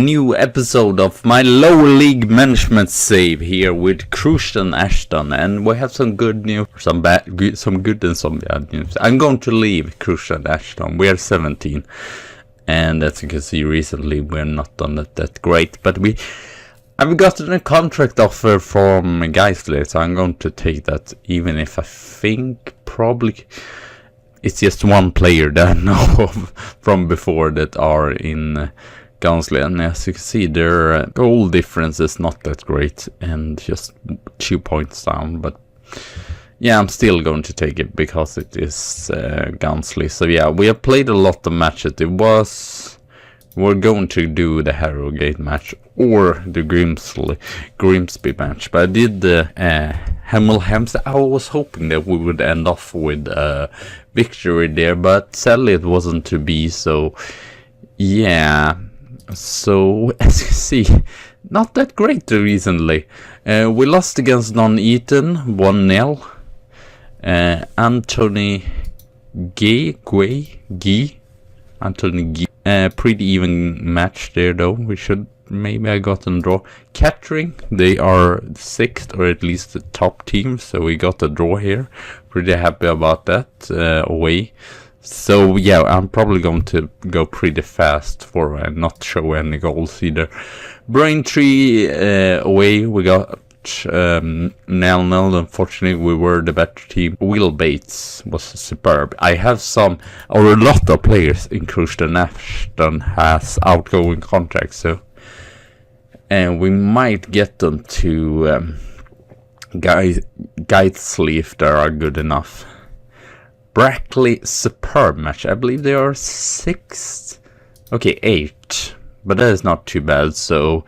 New episode of my lower league management save here with Christian Ashton, and we have some good news, some good and some bad news. I'm going to leave Christian Ashton. We are 17, and as you can see recently we're not done it that great, but I've gotten a contract offer from Guiseley, so I'm going to take that, even if I think probably it's just one player that I know of from before that are in Guiseley, and as you can see their goal difference is not that great and just 2 points down, but yeah, I'm still going to take it because it is Guiseley. So yeah, we have played a lot of matches. We're going to do the Harrogate match or the Grimsby match, but I did the Hemel. I was hoping that we would end off with a victory there, but sadly it wasn't to be. So yeah, so as you see, not that great recently. We lost against Non-Eaton 1-0. Anthony Guy. Pretty even match there though. Maybe I got a draw. Kettering, they are 6th or at least the top team, so we got a draw here. Pretty happy about that away. So yeah, I'm probably going to go pretty fast for not show any goals either. Braintree away, we got 0-0. Unfortunately, we were the better team. Will Bates was superb. I have a lot of players in Christian Ashton has outgoing contracts, so and we might get them to Guiseley if they are good enough. Brackley, superb match. I believe they are 6th. Okay, 8th, but that is not too bad. So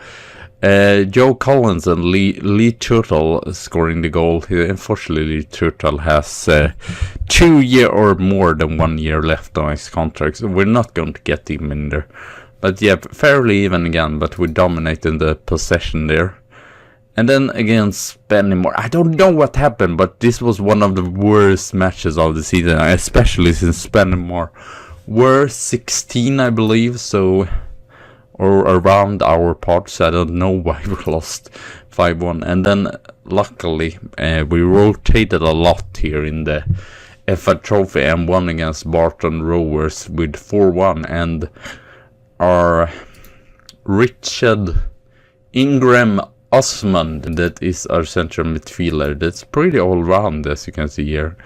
Joe Collins and Lee Turtle scoring the goal. Unfortunately, Lee Turtle has 2 years or more than 1 year left on his contract, so we're not going to get him in there. But yeah, fairly even again, but we dominated the possession there. And then against Nethermoor, I don't know what happened, but this was one of the worst matches of the season, especially since Nethermoor were 16, I believe, so or around our part, so I don't know why we lost 5-1. And then luckily we rotated a lot here in the FA Trophy and won against Barton Rovers with 4-1, and our Richard Ingram Osmond, that is our central midfielder, that's pretty all round, as you can see here,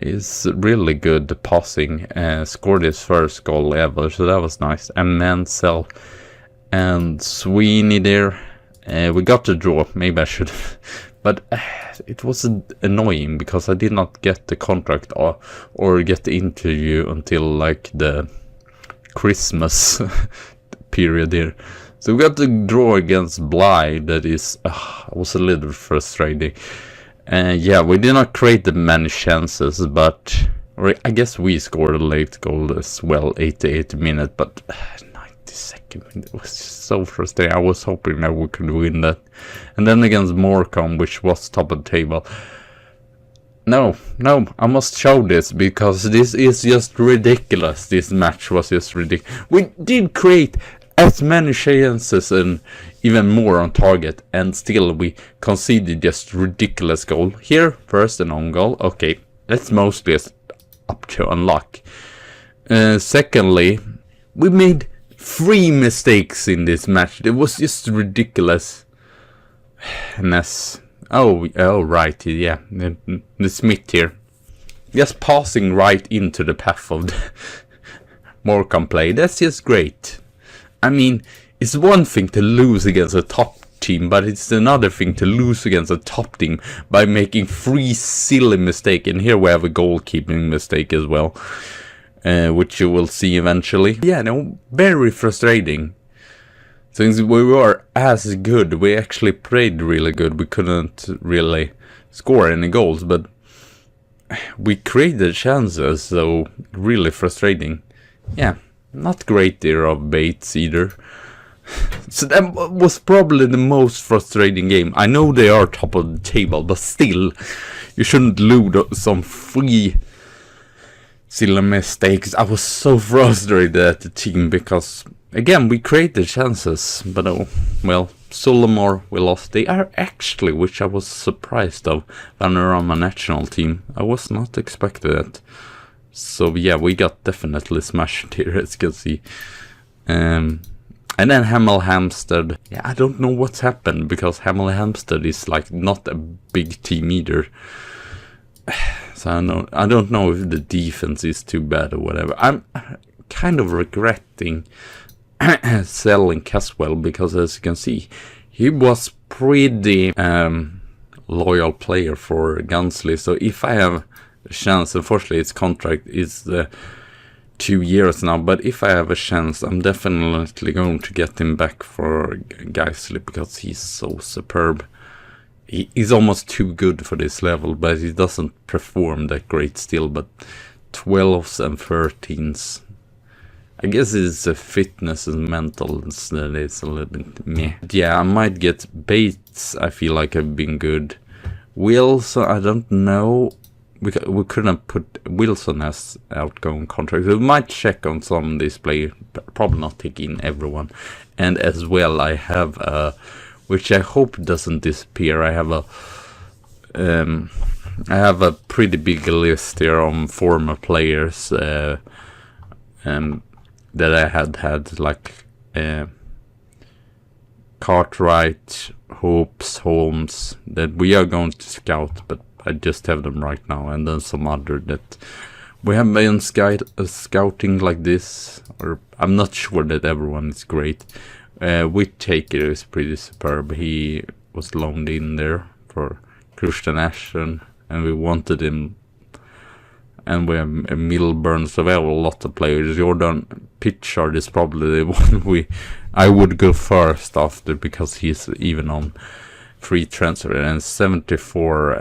is really good passing, scored his first goal ever, so that was nice. And Mansell and Sweeney there, we got the draw. Maybe I should but it was annoying because I did not get the contract or get the interview until like the Christmas period here. So we got the draw against Bly. That was a little frustrating. Yeah, we did not create the many chances, but I guess we scored a late goal as well, 88th minute, but 92nd minute, it was just so frustrating. I was hoping that we could win that. And then against Morecambe, which was top of the table. No, I must show this because this is just ridiculous. This match was just ridiculous. We did create as many chances and even more on target, and still we conceded just ridiculous goal. Here, first an own goal. Okay, that's mostly up to unlock. Secondly, we made 3 mistakes in this match. It was just ridiculous. And that's right, yeah, the Smith here, just passing right into the path of the Morecambe play. That's just great. I mean, it's one thing to lose against a top team, but it's another thing to lose against a top team by making 3 silly mistakes. And here we have a goalkeeping mistake as well, which you will see eventually. Yeah, no, very frustrating. Since we were as good, we actually played really good. We couldn't really score any goals, but we created chances, so really frustrating. Yeah, not great there of Bates either. So that was probably the most frustrating game. I know they are top of the table, but still, you shouldn't lose some free silly mistakes. I was so frustrated at the team because Again, we created chances, but oh, well, Solomor we lost. They are actually, which I was surprised of, Vanarama national team. I was not expecting that. So yeah, we got definitely smashed here, as you can see. And then Hemel Hempstead. Yeah, I don't know what's happened, because Hemel Hempstead is like not a big team either. So I don't know if the defense is too bad or whatever. I'm kind of regretting selling Caswell, because as you can see, he was pretty loyal player for Guiseley. So if I have a chance, unfortunately his contract is 2 years now, but if I have a chance, I'm definitely going to get him back for Guiseley, because he's so superb. He's almost too good for this level, but he doesn't perform that great still. But 12s and 13s, I guess it's a fitness and mental that is a little bit meh. Yeah, I might get Bates. I feel like I've been good. Wilson, I don't know. We couldn't put Wilson as outgoing contract. We might check on some display. Probably not take in everyone. And as well, I have a, which I hope doesn't disappear. I have a pretty big list here on former players that I had like Cartwright, Hopes, Holmes, that we are going to scout, but I just have them right now, and then some other that we have been scouting like this, or I'm not sure that everyone is great. Whittaker is pretty superb. He was loaned in there for Christian Ashton, and we wanted him. And we have Milburn, so we have a lot of players. Jordan Pitchard is probably the one I would go first after, because he's even on free transfer, and 74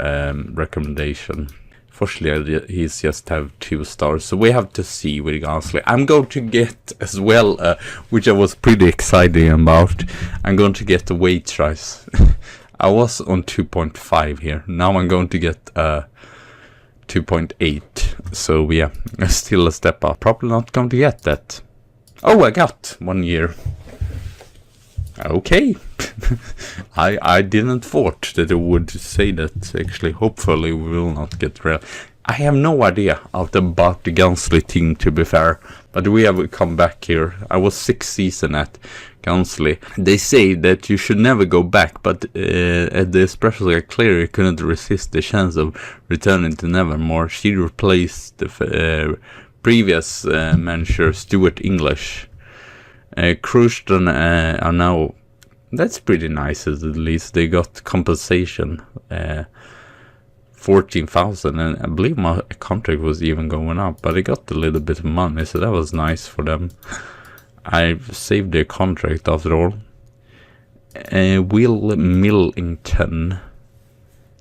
recommendation. Fortunately, he's just have 2 stars, so we have to see with Guiseley. I'm going to get as well, which I was pretty excited about. I'm going to get the weight rise. I was on 2.5 here. Now I'm going to get 2.8. So yeah, still a step up. Probably not going to get that. Oh, I got 1 year. Okay. I didn't thought that it would say that. Actually, hopefully we will not get real. I have no idea about the Guiseley team, to be fair. But we have come back here. I was 6 seasons at Guiseley. They say that you should never go back, but at the especially clearly couldn't resist the chance of returning to Nethermoor. She replaced the previous manager, Stuart English. Cruston are now. That's pretty nice, at least. They got compensation. 14,000, and I believe my contract was even going up, but I got a little bit of money, so that was nice for them. I saved their contract after all. Will Millington,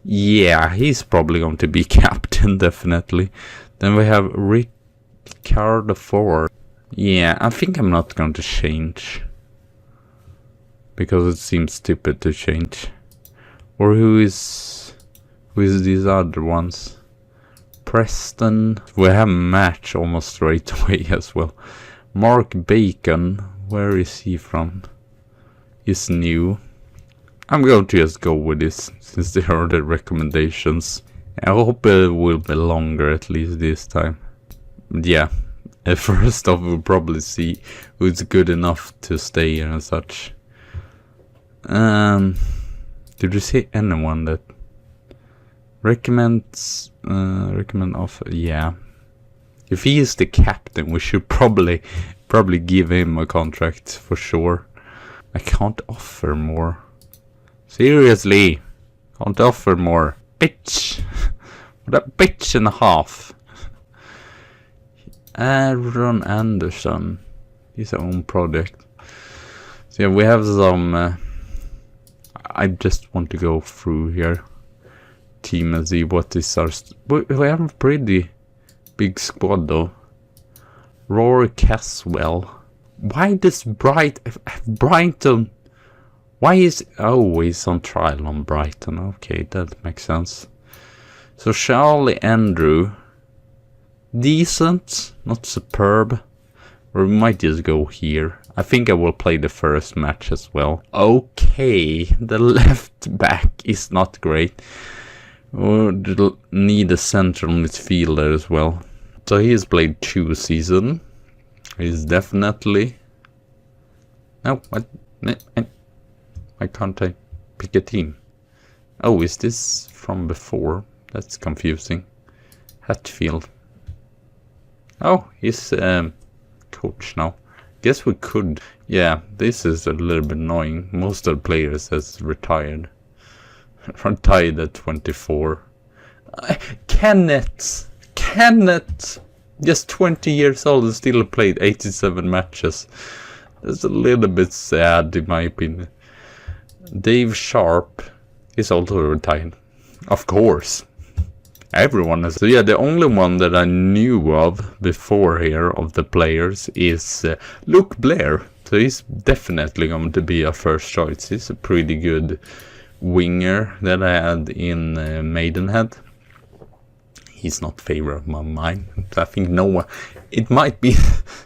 yeah, he's probably going to be captain, definitely. Then we have Ricardo Ford. Yeah, I think I'm not going to change, because it seems stupid to change. Or who is these other ones? Preston. We have a match almost straight away as well. Mark Bacon, where is he from? He's new. I'm going to just go with this, since there are the recommendations. I hope it will be longer, at least this time. But yeah, first off, we'll probably see who's good enough to stay here and such. Did you see anyone that recommend offer? Yeah, if he is the captain, we should probably give him a contract for sure. I can't offer more. Seriously, can't offer more. Bitch. What a bitch and a half. Aaron Anderson. His own project. So yeah, we have some. I just want to go through here. Team and see what is our. We have a pretty big squad though. Rory Caswell. Why does Brighton? Why is he's on trial on Brighton? Okay, that makes sense. So Charlie Andrew, decent, not superb. Or we might just go here. I think I will play the first match as well. Okay, the left back is not great. We'll need a central midfielder as well. So he's played 2 seasons. He's definitely... No, what? Why can't I pick a team? Oh, is this from before? That's confusing. Hatfield. Oh, he's coach now. Guess we could. Yeah, this is a little bit annoying. Most of the players has retired. Retired at 24. Kenneth! Just 20 years old and still played 87 matches. That's a little bit sad in my opinion. Dave Sharp is also retired. Of course. Everyone is. So yeah, the only one that I knew of before here of the players is Luke Blair. So he's definitely going to be a first choice. He's a pretty good winger that I had in Maidenhead. He's not favorite of mine. I think no one. It might be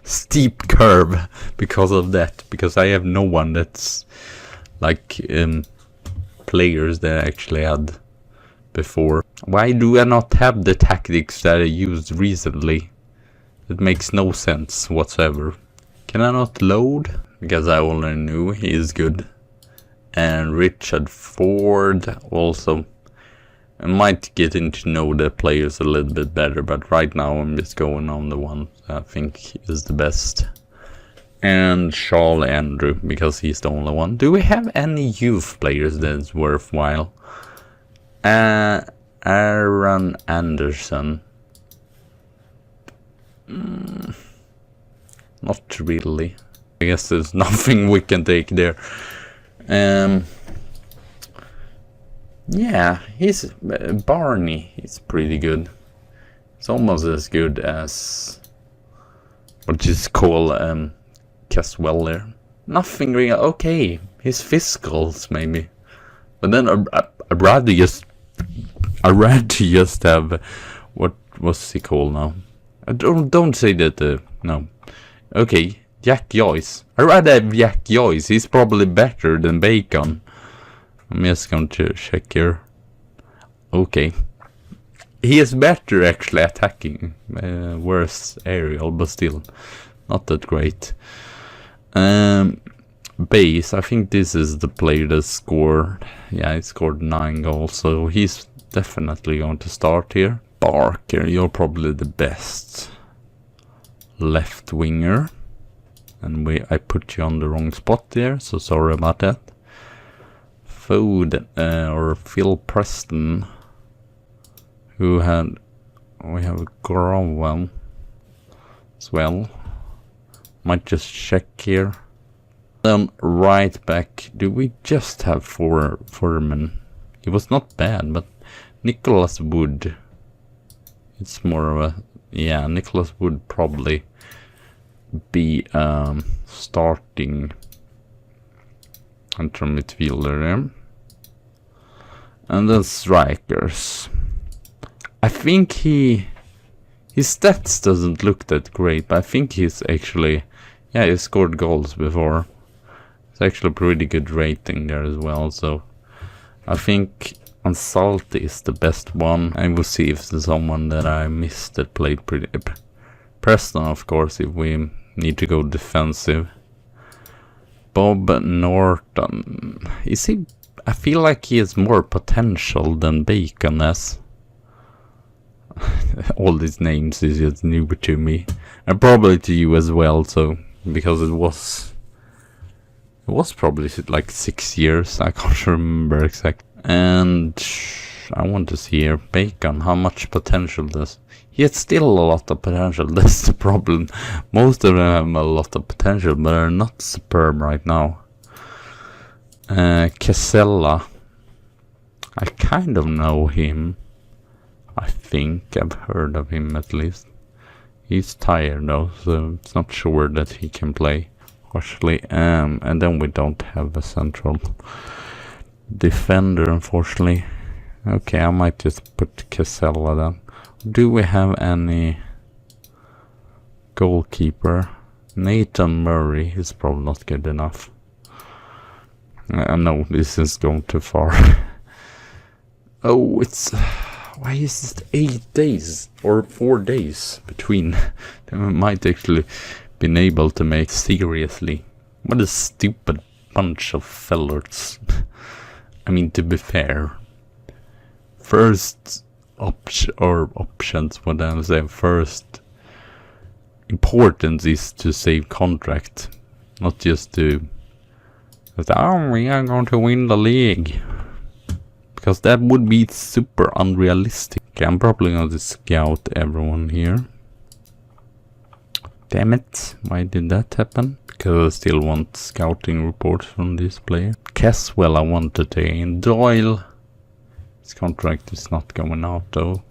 steep curve because of that. Because I have no one that's like players that I actually had before. Why do I not have the tactics that I used recently? It makes no sense whatsoever. Can I not load? Because I already knew he is good. And Richard Ford also. I might get to know the players a little bit better, but right now I'm just going on the one I think is the best. And Charles Andrew, because he's the only one. Do we have any youth players that's worthwhile? Aaron Anderson. Not really. I guess there's nothing we can take there. Yeah, he's Barney. He's pretty good. It's almost as good as what you call Caswell there. Nothing really. Okay, his physicals maybe, but then I'd rather just have what's he called now? Don't say that. No. Okay, Jack Joyce. I'd rather have Jack Joyce. He's probably better than Bacon. I'm just going to check here. Okay. He is better actually attacking. Worse aerial, but still not that great. Base, I think this is the player that scored. Yeah, he scored 9 goals, so he's definitely going to start here. Barker, you're probably the best left winger. And I put you on the wrong spot there, so sorry about that. Or Phil Preston, we have Growell as well. Might just check here. Then right back, do we just have Foreman? He was not bad, but Nicholas Wood. It's more of a, yeah, Nicholas Wood probably be starting central midfielder there. And then strikers. I think his stats doesn't look that great, but I think he's actually, yeah, he scored goals before. It's actually a pretty good rating there as well, so I think Ansalti is the best one. I will see if there's someone that I missed that played pretty... Preston, of course, if we need to go defensive. Bob Norton, is he? I feel like he has more potential than Bacon has. All these names is just new to me, and probably to you as well. So because it was probably like 6 years. I can't remember exactly. And I want to see here Bacon. How much potential does he has? Still a lot of potential. That's the problem. Most of them have a lot of potential, but are not superb right now. Casella, I kind of know him. I think I've heard of him at least. He's tired though, so it's not sure that he can play. Partially, and then we don't have a central defender, unfortunately. Okay, I might just put Casella then. Do we have any goalkeeper? Nathan Murray is probably not good enough. No, this is going too far. Oh, it's... Why is it 8 days or 4 days between? They might actually been able to make seriously. What a stupid bunch of fellers. I mean, to be fair, first options, what I'm saying, first importance is to save contract, not just to, oh, we are going to win the league. Because that would be super unrealistic. Okay, I'm probably going to scout everyone here. Damn it, why did that happen? Because I still want scouting reports from this player. Caswell I want to take. Doyle, his contract is not going out though.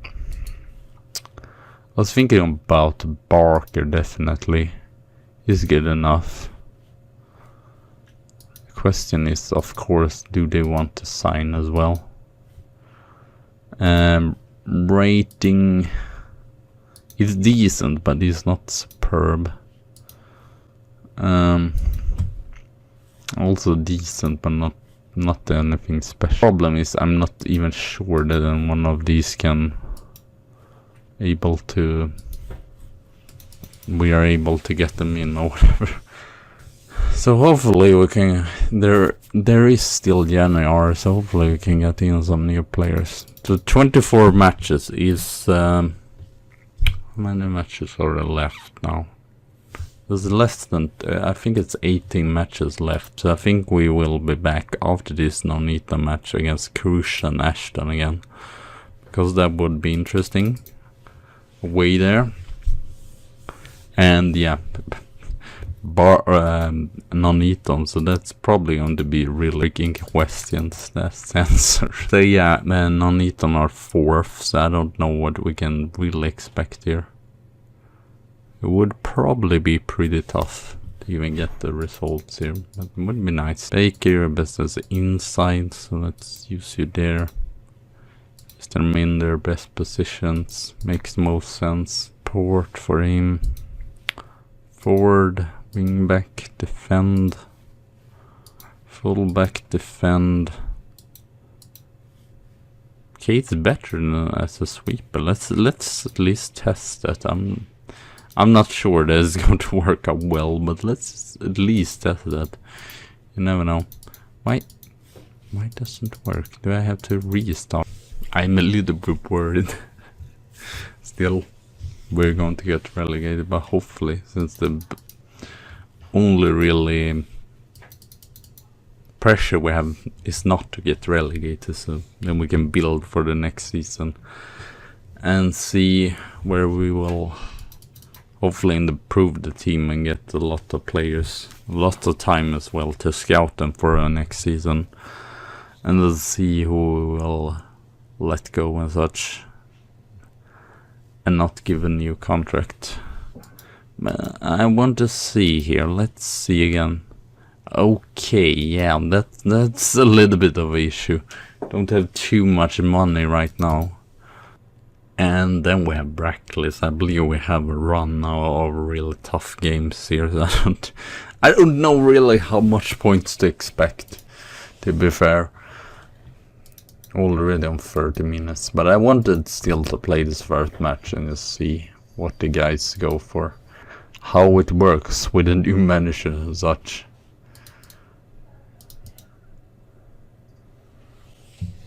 I was thinking about Barker, definitely. He's good enough. Question is, of course, do they want to sign as well? Rating is decent, but it's not superb. Also decent, but not anything special. Problem is, I'm not even sure that one of these can able to. We are able to get them in or whatever. So hopefully we can, there is still January, so hopefully we can get in some new players. So 24 matches is, how many matches are there left now? There's less than, I think it's 18 matches left, so I think we will be back after this Nonita match against Crush and Ashton again. Because that would be interesting. Way there. And yeah. Non-Eton, so that's probably going to be really in questions, that's answer. So yeah, Non-Eton are 4th, so I don't know what we can really expect here. It would probably be pretty tough to even get the results here, but it would be nice. Baker best as inside, so let's use you there. Just them in their best positions, makes most sense. Port for him. Forward. Wing back, defend, full back, defend. Okay, it's better than as a sweeper. Let's at least test that. I'm not sure that it's going to work out well, but let's at least test that. You never know. Why doesn't it work? Do I have to restart? I'm a little bit worried. Still, we're going to get relegated, but hopefully, since the only really pressure we have is not to get relegated, so then we can build for the next season and see where we will hopefully improve the team and get a lot of players, a lot of time as well to scout them for the next season, and then see who we will let go and such and not give a new contract. I want to see here. Let's see again. Okay, yeah, that's a little bit of an issue. Don't have too much money right now. And then we have Brackley. I believe we have a run now of really tough games here. So I don't know really how much points to expect, to be fair. Already on 30 minutes, but I wanted still to play this first match and just see what the guys go for. How it works with a new manager and such.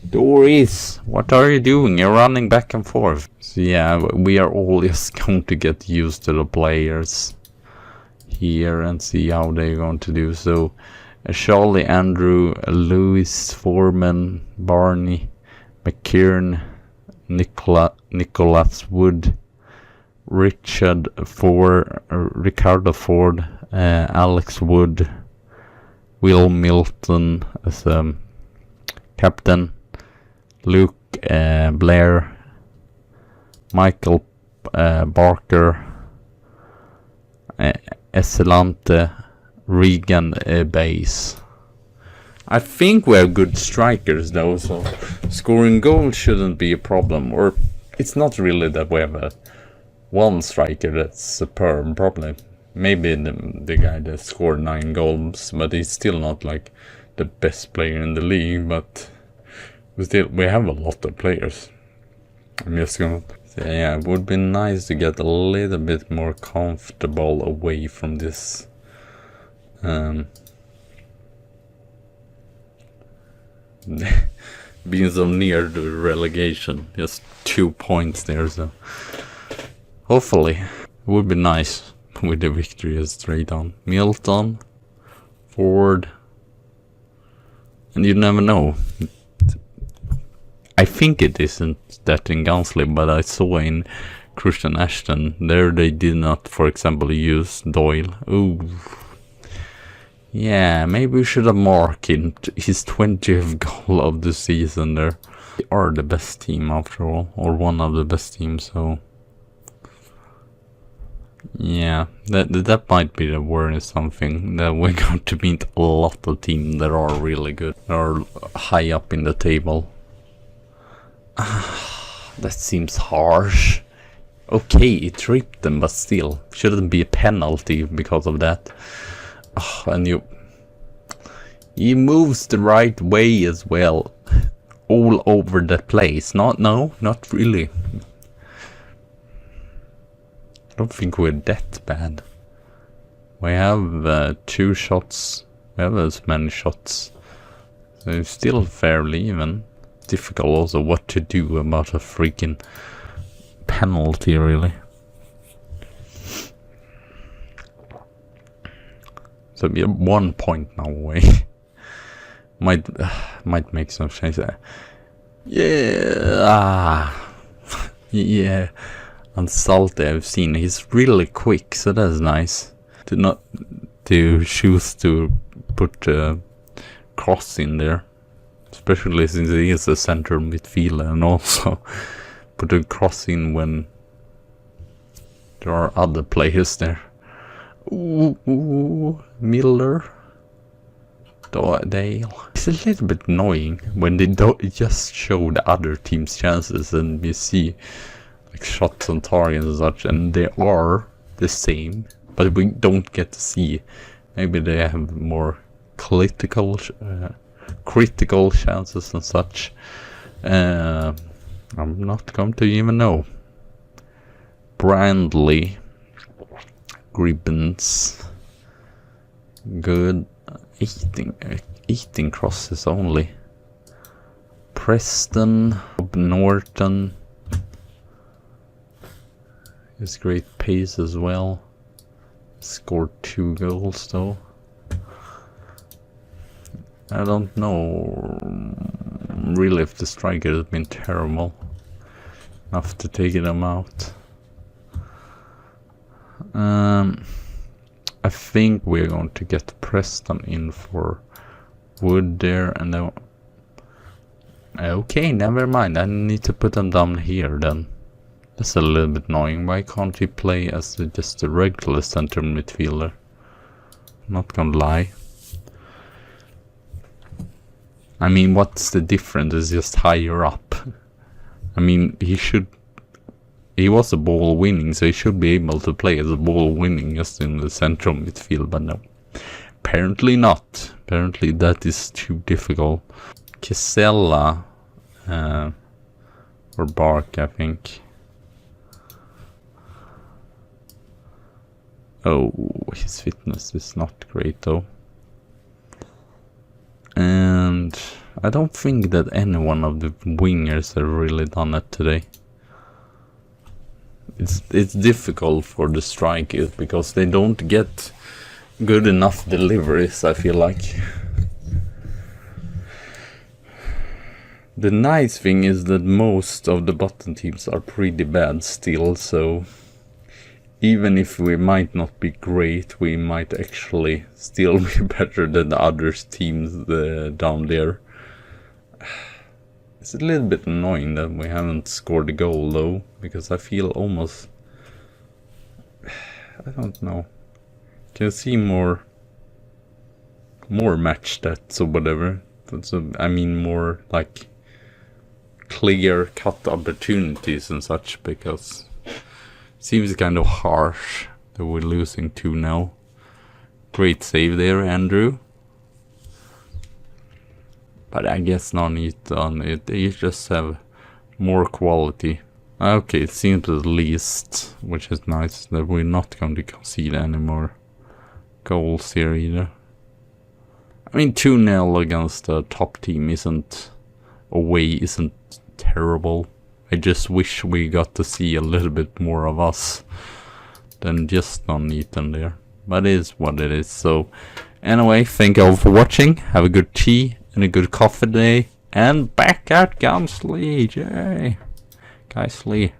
Doris, what are you doing? You're running back and forth. So yeah, we are all just going to get used to the players here and see how they're going to do. So Charlie, Andrew, Lewis, Foreman, Barney, McKearn, Nicholas Wood, Ricardo Ford, Alex Wood, Will Milton as captain, Luke Blair, Michael Barker, Esselante, Regan Bass. I think we have good strikers though, so scoring goals shouldn't be a problem. Or it's not really that we have a one striker that's superb, probably. Maybe the guy that scored 9 goals, but he's still not like the best player in the league, but we have a lot of players. I'm just gonna say, yeah, it would be nice to get a little bit more comfortable away from this being so near the relegation. Just 2 points there, so hopefully it would be nice with the victory straight on. Milton, Ford, and you never know. I think it isn't that in Guiseley, but I saw in Christian Ashton, there they did not, for example, use Doyle. Ooh. Yeah, maybe we should have marked his 20th goal of the season there. They are the best team after all, or one of the best teams, so... Yeah, that might be the word, is something that we're going to meet a lot of teams that are really good, that are high up in the table. That seems harsh. Okay, it tripped them, but still, shouldn't be a penalty because of that. And he moves the right way as well, all over the place. Not really. I don't think we're that bad. We have 2 shots. We have as many shots. So it's still fairly even. Difficult also what to do about a freaking penalty, really. So we have 1 point now away. might make some change there. Yeah. Yeah. And Salte I've seen, he's really quick, so that's nice. To choose to put a cross in there, especially since he is a center midfielder, and also put a cross in when there are other players there. Ooh, Miller, Dale. It's a little bit annoying when they don't just show the other team's chances and you see like shots on targets and such, and they are the same, but we don't get to see. Maybe they have more critical chances and such. I'm not going to even know. Brandley, Gribbons, good. 18 crosses only. Preston, Norton. His great pace as well. Scored 2 goals though. I don't know really if the striker has been terrible enough to take them out. I think we're going to get Preston in for Wood there, and then... Okay, never mind. I need to put them down here then. That's a little bit annoying. Why can't he play as just a regular center midfielder? Not gonna lie. I mean, what's the difference? It's just higher up. I mean, he was a ball winning, so he should be able to play as a ball winning just in the central midfield, but no. Apparently not. Apparently that is too difficult. Kisella or Bark, I think. Oh, his fitness is not great though. And I don't think that any one of the wingers have really done it today. It's difficult for the strikers because they don't get good enough deliveries, I feel like. The nice thing is that most of the bottom teams are pretty bad still, so even if we might not be great, we might actually still be better than the other teams down there. It's a little bit annoying that we haven't scored a goal though, because I feel almost... I don't know. Can see more match stats or whatever. So, I mean more like clear cut opportunities and such, because Seems kind of harsh that we're losing 2-0. Great save there, Andrew. But I guess no need on it. They just have more quality. Okay, it seems at least, which is nice, that we're not going to concede any more goals here either. I mean, 2-0 against a top team isn't terrible. I just wish we got to see a little bit more of us than just non-Ethan there. But it is what it is. So anyway, thank you all for watching. Have a good tea and a good coffee day. And back at Guiseley. Yay. Guiseley.